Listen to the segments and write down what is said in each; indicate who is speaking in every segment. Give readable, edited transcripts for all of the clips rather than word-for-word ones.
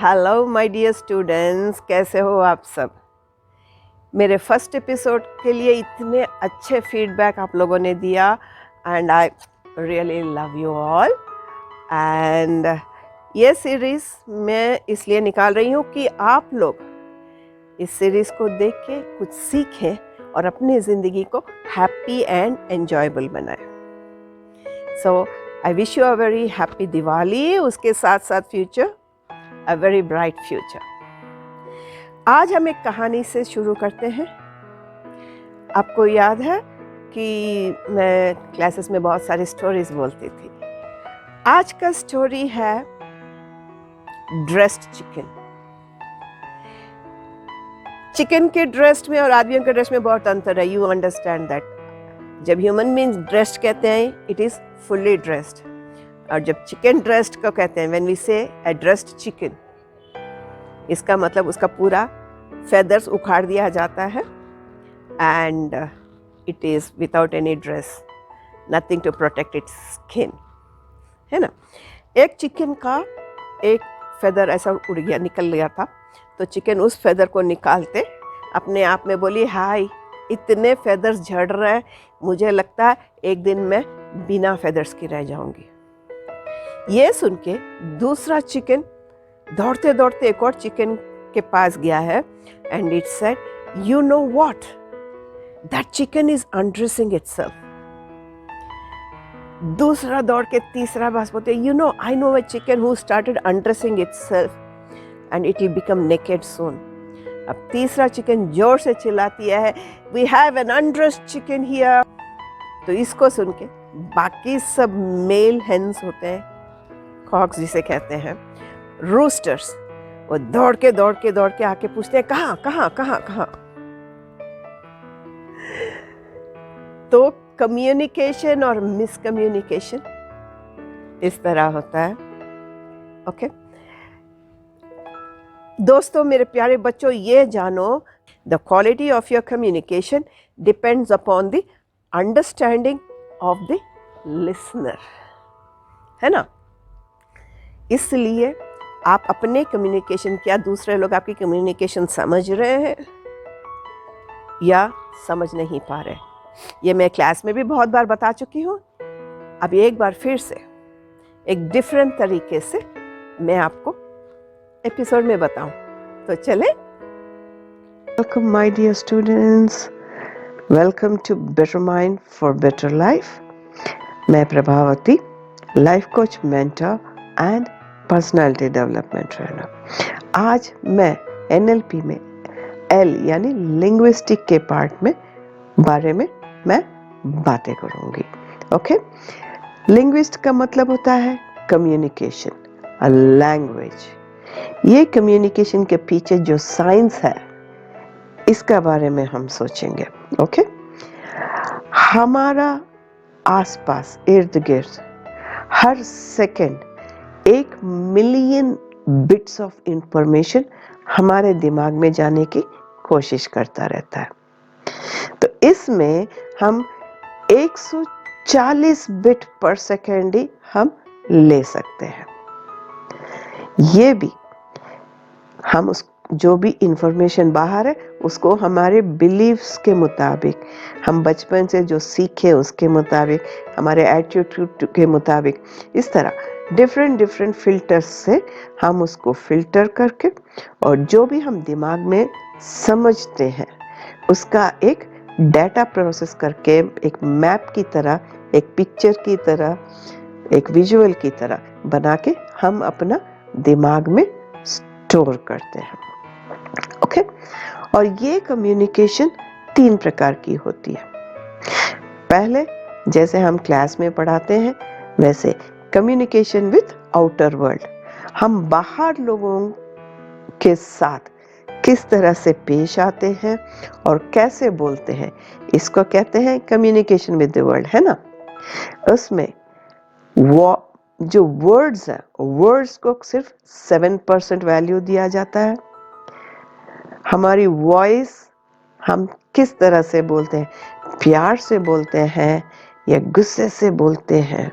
Speaker 1: Hello my dear students, कैसे हो आप सब। मेरे फर्स्ट एपिसोड के लिए इतने अच्छे फीडबैक आप लोगों ने दिया and I really love you all. And ये सीरीज़ मैं इसलिए निकाल रही हूँ कि आप लोग इस सीरीज़ को देख के कुछ सीखें और अपनी ज़िंदगी को हैप्पी एंड एन्जॉयबल बनाएं। So I wish you a very happy Diwali, उसके साथ साथ future A very bright future. आज हम एक कहानी से शुरू करते हैं। आपको याद है कि मैं क्लासेस में बहुत सारी स्टोरीज बोलती थी। आज का स्टोरी है ड्रेस्ड चिकन। चिकन के ड्रेस्ड में और आदमियों के ड्रेस में बहुत अंतर है। You understand that. जब ह्यूमन बीइंग्स ड्रेस्ड कहते हैं, इट इज फुल्ली ड्रेस्ड, और जब चिकन ड्रेस्ड को कहते हैं, व्हेन वी से अ ड्रेस्ड चिकन, इसका मतलब उसका पूरा फेदर्स उखाड़ दिया जाता है and it is without any dress, nothing to protect its skin, है ना। एक चिकन का एक फेदर ऐसा उड़ गया, निकल गया था, तो चिकन उस फेदर को निकालते अपने आप में बोली, हाय इतने फेदर्स झड़ रहे हैं, मुझे लगता है एक दिन मैं बिना फेदर्स की रह जाऊंगी। ये सुन के दूसरा चिकन दौड़ते दौड़ते एक और चिकन के पास गया है and it said, you know what, that chicken is undressing itself. दूसरा दौड़ के तीसरा बात बोलते, you know I know a chicken who started undressing itself and it will become naked soon. अब तीसरा चिकन जोर से चिल्लाती है, we have an undressed chicken here. तो इसको सुन के बाकी सब मेल हेन्स होते हैं, कॉक्स जिसे कहते हैं, रूस्टर्स, वो दौड़ के आके पूछते हैं, कहाँ कहाँ कहाँ कहाँ। तो कम्युनिकेशन और मिसकम्युनिकेशन इस तरह होता है। ओके दोस्तों, मेरे प्यारे बच्चों, ये जानो, the quality of your communication depends upon the understanding of the listener, है ना। इसलिए आप अपने कम्युनिकेशन, क्या दूसरे लोग आपकी कम्युनिकेशन समझ रहे हैं या समझ नहीं पा रहे, ये मैं क्लास में भी बहुत बार बता चुकी हूँ। अब एक बार फिर से एक डिफरेंट तरीके से मैं आपको एपिसोड में बताऊं, तो चले। Welcome my dear students, welcome to better mind for better life. मैं Prabhavati, life coach, mentor and personality development trainer. आज मैं NLP में L यानी लिंग्विस्टिक के पार्ट में बारे में मैं बातें करूंगी। ओके, लिंग्विस्ट का मतलब होता है कम्युनिकेशन, अ लैंग्वेज। ये कम्युनिकेशन के पीछे जो साइंस है, इसका बारे में हम सोचेंगे। ओके, हमारा आसपास इर्द गिर्द हर second 1 million bits of information हमारे दिमाग में जाने की कोशिश करता रहता है। तो इसमें हम 140 बिट पर सेकेंड ही हम ले सकते हैं। ये भी हम उस जो भी इंफॉर्मेशन बाहर है उसको हमारे बिलीव्स के मुताबिक, हम बचपन से जो सीखे उसके मुताबिक, हमारे एटीट्यूड के मुताबिक, इस तरह डिफरेंट फिल्टर्स से हम उसको फिल्टर करके, और जो भी हम दिमाग में समझते हैं उसका एक डाटा प्रोसेस करके, एक मैप की तरह, एक पिक्चर की तरह, एक विजुअल की तरह बना के हम अपना दिमाग में स्टोर करते हैं। ओके, और ये कम्युनिकेशन 3 प्रकार की होती है। पहले, जैसे हम क्लास में पढ़ाते हैं, वैसे कम्युनिकेशन विथ आउटर वर्ल्ड, हम बाहर लोगों के साथ किस तरह से पेश आते हैं और कैसे बोलते हैं, इसको कहते हैं कम्युनिकेशन विद द वर्ल्ड, है ना। उसमें वो जो वर्ड्स हैं, वर्ड्स को सिर्फ 7% वैल्यू दिया जाता है। हमारी वॉइस, हम किस तरह से बोलते हैं, प्यार से बोलते हैं या गुस्से से बोलते हैं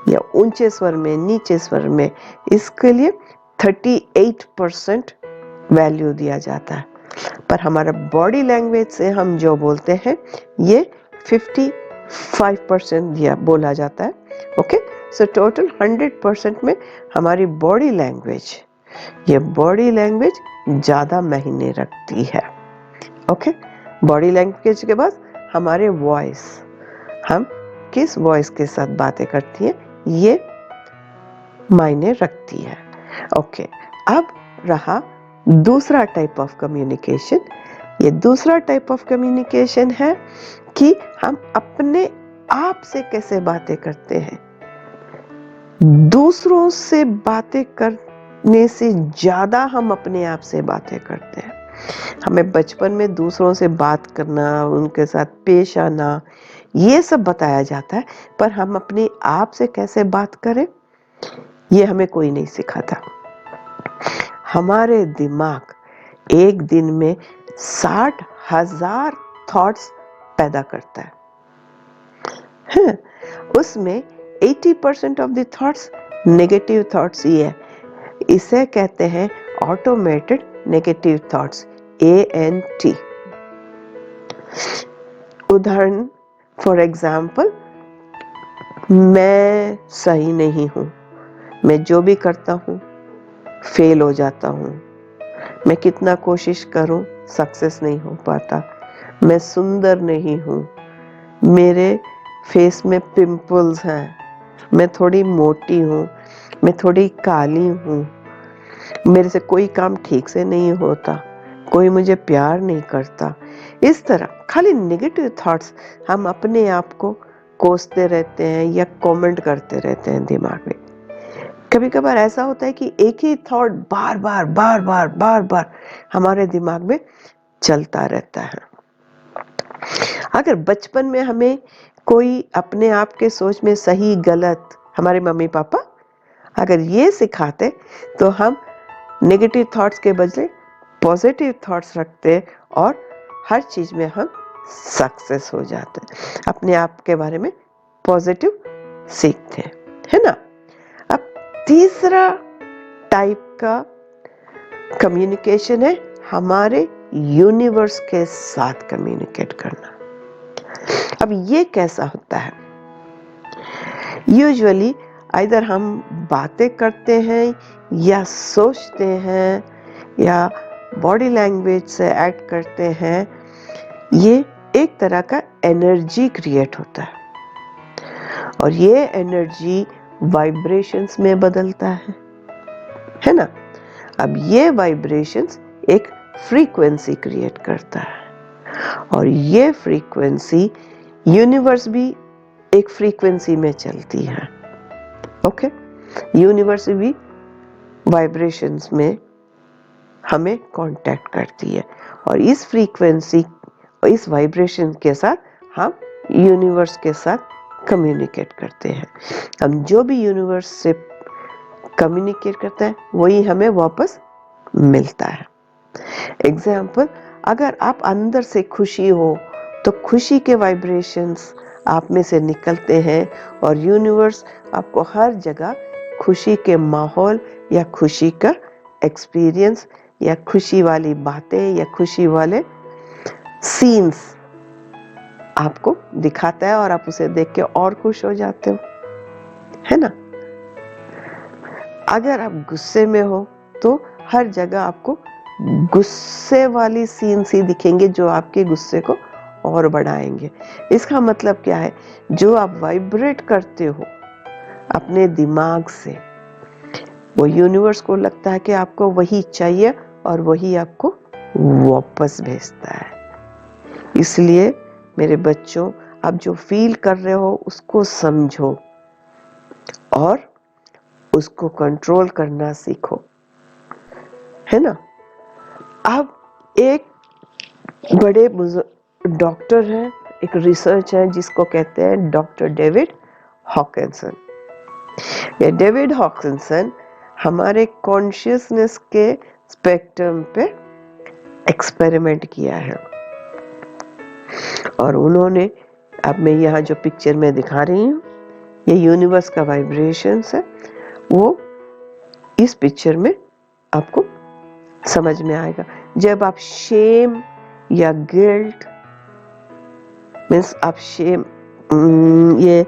Speaker 1: या ऊंचे स्वर में, नीचे स्वर में, इसके लिए 38% वैल्यू दिया जाता है, पर हमारा बॉडी लैंग्वेज से हम जो बोलते हैं ये 55% दिया बोला जाता है। ओके, सो टोटल 100% में हमारी बॉडी लैंग्वेज, ये बॉडी लैंग्वेज ज़्यादा मायने रखती है। ओके, बॉडी लैंग्वेज के बाद हमारे वॉइस, हम किस वॉइस के साथ बातें करती हैं ये मायने रखती है। ओके, अब रहा दूसरा टाइप ऑफ कम्युनिकेशन। ये दूसरा टाइप ऑफ कम्युनिकेशन है कि हम अपने आप से कैसे बातें करते हैं। दूसरों से बातें करने से ज्यादा हम अपने आप से बातें करते हैं। हमें बचपन में दूसरों से बात करना, उनके साथ पेश आना, ये सब बताया जाता है, पर हम अपने आप से कैसे बात करें ये हमें कोई नहीं सिखाता। हमारे दिमाग एक दिन में 60,000 थॉट्स पैदा करता है। उसमें 80% of the thoughts negative thoughts ही है। इसे कहते हैं ऑटोमेटेड नेगेटिव थॉट्स, ANT। उदाहरण फॉर एग्जाम्पल, मैं सही नहीं हूं, मैं जो भी करता हूं फेल हो जाता हूं, मैं कितना कोशिश करूं सक्सेस नहीं हो पाता, मैं सुंदर नहीं हूं, मेरे फेस में पिंपल्स हैं, मैं थोड़ी मोटी हूं, मैं थोड़ी काली हूं, मेरे से कोई काम ठीक से नहीं होता, कोई मुझे प्यार नहीं करता। इस तरह खाली नेगेटिव थॉट्स हम अपने आप को कोसते रहते हैं या कमेंट करते रहते हैं दिमाग में। कभी कभार ऐसा होता है कि एक ही थॉट बार बार हमारे दिमाग में चलता रहता है। अगर बचपन में हमें कोई अपने आप के सोच में सही गलत, हमारे मम्मी पापा अगर ये सिखाते तो हम नेगेटिव थॉट्स के बदले पॉजिटिव थॉट्स रखते और हर चीज में हम सक्सेस हो जाते, अपने आप के बारे में पॉजिटिव सीखते हैं, है ना। अब तीसरा टाइप का कम्युनिकेशन है हमारे यूनिवर्स के साथ कम्युनिकेट करना। अब ये कैसा होता है, यूजुअली आइदर हम बातें करते हैं या सोचते हैं या बॉडी लैंग्वेज से एक्ट करते हैं, ये एक तरह का एनर्जी क्रिएट होता है और ये एनर्जी वाइब्रेशंस में बदलता है ना। अब ये वाइब्रेशंस एक फ्रीक्वेंसी क्रिएट करता है और ये फ्रीक्वेंसी, यूनिवर्स भी एक फ्रीक्वेंसी में चलती है। ओके, यूनिवर्स भी वाइब्रेशंस में हमें कांटेक्ट करती है और इस फ्रीक्वेंसी, इस वाइब्रेशन के साथ हम यूनिवर्स के साथ कम्युनिकेट करते हैं। हम जो भी यूनिवर्स से कम्युनिकेट करते हैं वही हमें वापस मिलता है। एग्जाम्पल, अगर आप अंदर से खुशी हो तो खुशी के वाइब्रेशंस आप में से निकलते हैं और यूनिवर्स आपको हर जगह खुशी के माहौल या खुशी का एक्सपीरियंस या खुशी वाली बातें या खुशी वाले सीन्स आपको दिखाता है और आप उसे देख के और खुश हो जाते हो, है ना। अगर आप गुस्से में हो तो हर जगह आपको गुस्से वाली सीन्स ही दिखेंगे जो आपके गुस्से को और बढ़ाएंगे। इसका मतलब क्या है, जो आप वाइब्रेट करते हो अपने दिमाग से, वो यूनिवर्स को लगता है कि आपको वही चाहिए और वही आपको वापस भेजता है। इसलिए मेरे बच्चों, आप जो फील कर रहे हो उसको समझो और उसको कंट्रोल करना सीखो, है ना। अब एक बड़े डॉक्टर हैं, एक रिसर्च है जिसको कहते हैं डॉक्टर डेविड हॉकिंसन। ये डेविड हॉकिंसन हमारे कॉन्शियसनेस के स्पेक्ट्रम पे एक्सपेरिमेंट किया है और उन्होंने, अब मैं यहाँ जो पिक्चर में दिखा रही हूँ ये यूनिवर्स का वाइब्रेशंस है, वो इस पिक्चर में आपको समझ में आएगा। जब आप शेम या गिल्ट मीन्स आप शेम ये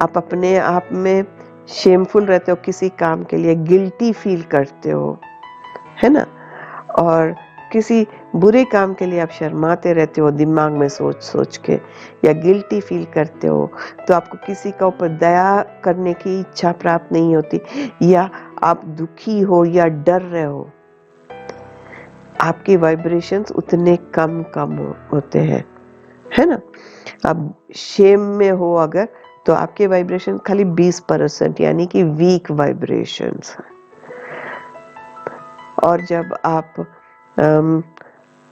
Speaker 1: आप अपने आप में शेमफुल रहते हो किसी काम के लिए, गिल्टी फील करते हो, है ना, और किसी बुरे काम के लिए आप शर्माते रहते हो दिमाग में सोच सोच के, या गिल्टी फील करते हो, तो आपको किसी का ऊपर दया करने की इच्छा प्राप्त नहीं होती, या आप दुखी हो या डर रहे हो, आपकी वाइब्रेशंस उतने कम होते हैं, है ना। अब शेम में हो अगर, तो आपके वाइब्रेशन खाली 20% यानी कि वीक वाइब्रेशंस। और जब आप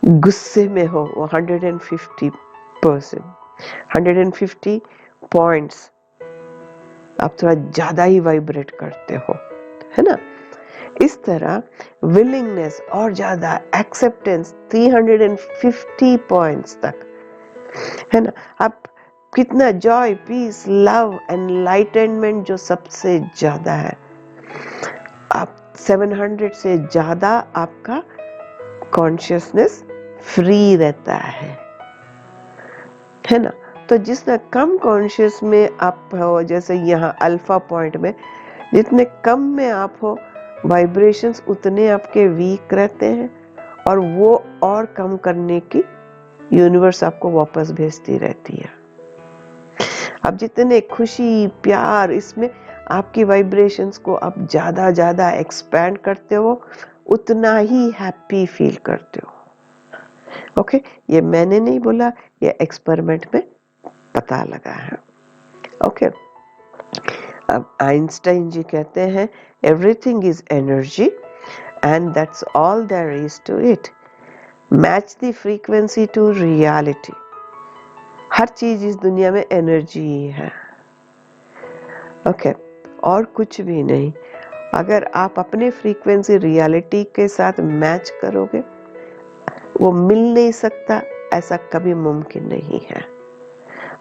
Speaker 1: गुस्से में हो, 150%, 150 पॉइंट्स आप थोड़ा ज्यादा ही वाइब्रेट करते हो, है ना। इस तरह विलिंगनेस और ज्यादा, एक्सेप्टेंस 350 पॉइंट्स तक, है ना। आप कितना जॉय, पीस, लव, एनलाइटनमेंट जो सबसे ज्यादा है, आप 700 से ज्यादा आपका कॉन्शियसनेस फ्री रहता है ना। तो जितना कम कॉन्शियस में आप हो, जैसे यहाँ अल्फा पॉइंट में, जितने कम में आप हो, वाइब्रेशंस उतने आपके वीक रहते हैं, और वो और कम करने की यूनिवर्स आपको वापस भेजती रहती है। अब जितने खुशी, प्यार, इसमें आपकी वाइब्रेशंस को आप ज्यादा ज्यादा एक्सपैंड करते हो, उतना ही हैप्पी फील करते हो। ओके, ये मैंने नहीं बोला, ये एक्सपेरिमेंट में पता लगा है। ओके, अब आइंस्टाइन जी कहते हैं everything is energy and that's all there is to it, match the frequency to reality. हर चीज इस दुनिया में एनर्जी ही है, ओके, और कुछ भी नहीं। अगर आप अपने फ्रीक्वेंसी रियलिटी के साथ मैच करोगे, वो मिल नहीं सकता, ऐसा कभी मुमकिन नहीं है।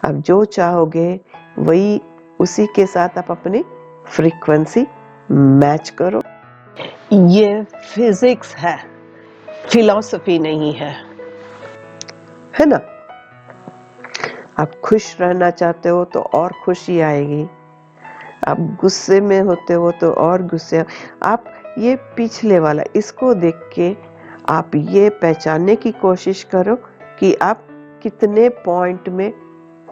Speaker 1: आप जो चाहोगे वही, उसी के साथ आप अपनी फ्रीक्वेंसी मैच करो। ये फिजिक्स है, फिलॉसफी नहीं है ना। आप खुश रहना चाहते हो तो और खुशी आएगी, आप गुस्से में होते हो तो और गुस्से। आप ये पिछले वाला, इसको देख के आप ये पहचानने की कोशिश करो कि आप कितने पॉइंट में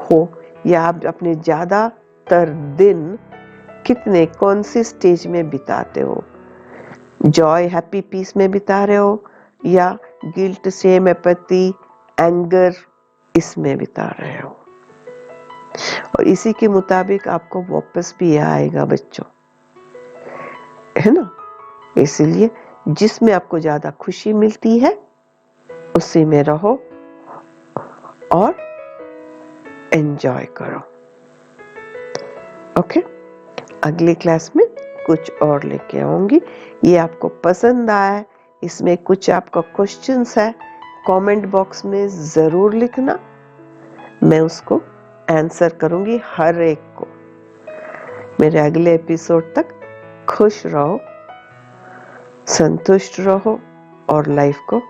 Speaker 1: हो, या आप अपने ज्यादातर दिन कितने, कौन सी स्टेज में बिताते हो। जॉय, हैप्पी, पीस में बिता रहे हो, या गिल्ट, शेम, एपैथी, एंगर, इसमें बिता रहे हो। और इसी के मुताबिक आपको वापस भी आएगा बच्चों, है ना। इसलिए जिसमें आपको ज्यादा खुशी मिलती है उसी में रहो और एंजॉय करो। ओके, अगली क्लास में कुछ और लेके आऊंगी। ये आपको पसंद आया, इसमें कुछ आपका क्वेश्चंस है, कमेंट बॉक्स में जरूर लिखना, मैं उसको आंसर करूंगी हर एक को। मेरे अगले एपिसोड तक खुश रहो, संतुष्ट रहो और लाइफ को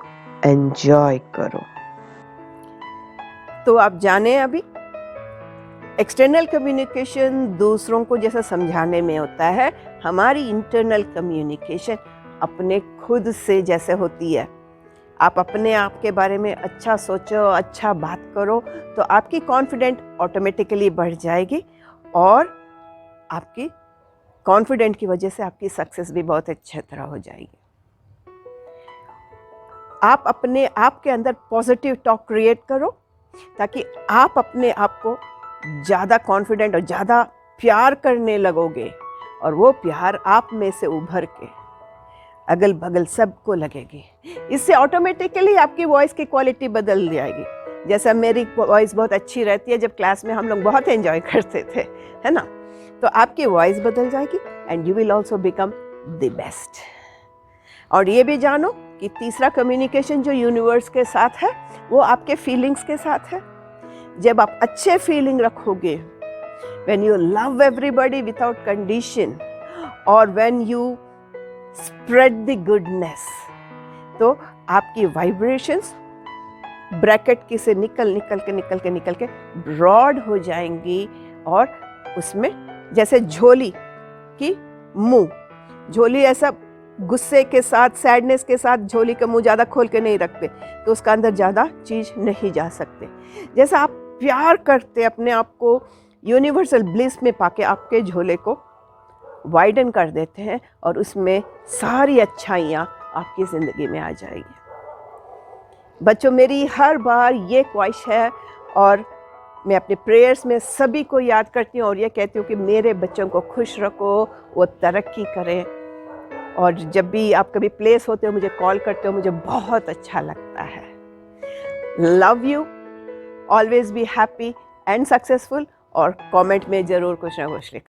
Speaker 1: एंजॉय करो। तो आप जाने, अभी एक्सटर्नल कम्युनिकेशन दूसरों को जैसा समझाने में होता है, हमारी इंटरनल कम्युनिकेशन अपने खुद से जैसे होती है। आप अपने आप के बारे में अच्छा सोचो, अच्छा बात करो, तो आपकी कॉन्फिडेंट ऑटोमेटिकली बढ़ जाएगी, और आपकी कॉन्फिडेंट की वजह से आपकी सक्सेस भी बहुत अच्छी तरह हो जाएगी। आप अपने आप के अंदर पॉजिटिव टॉक क्रिएट करो, ताकि आप अपने आप को ज़्यादा कॉन्फिडेंट और ज़्यादा प्यार करने लगोगे, और वो प्यार आप में से उभर के अगल बगल सबको लगेगी। इससे ऑटोमेटिकली आपकी वॉइस की क्वालिटी बदल जाएगी। जैसा मेरी वॉइस बहुत अच्छी रहती है, जब क्लास में हम लोग बहुत एंजॉय करते थे, है ना, तो आपकी वॉइस बदल जाएगी and you will also become the best. और ये भी जानो कि तीसरा कम्युनिकेशन जो यूनिवर्स के साथ है, वो आपके फीलिंग्स के साथ है। जब आप अच्छे फीलिंग रखोगे, when you love everybody without condition, or when you spread the goodness. तो आपकी वाइब्रेशंस ब्रैकेट की से निकल के ब्रॉड हो जाएंगी और उसमें जैसे झोली की मुंह, झोली ऐसा गुस्से के साथ, सैडनेस के साथ झोली का मुंह ज़्यादा खोल के नहीं रखते, तो उसका अंदर ज़्यादा चीज़ नहीं जा सकते। जैसा आप प्यार करते अपने आप को यूनिवर्सल ब्लिस में पाके आपके झोले को वाइडन कर देते हैं और उसमें सारी अच्छाइयाँ आपकी ज़िंदगी में आ जाएगी। बच्चों, मेरी हर बार ये ख्वाहिश है और मैं अपने प्रेयर्स में सभी को याद करती हूँ और ये कहती हूँ कि मेरे बच्चों को खुश रखो, वो तरक्की करें। और जब भी आप कभी प्लेस होते हो, मुझे कॉल करते हो, मुझे बहुत अच्छा लगता है। Love you, always be happy and successful. और कमेंट में ज़रूर कुछ ना कुछ लिखो।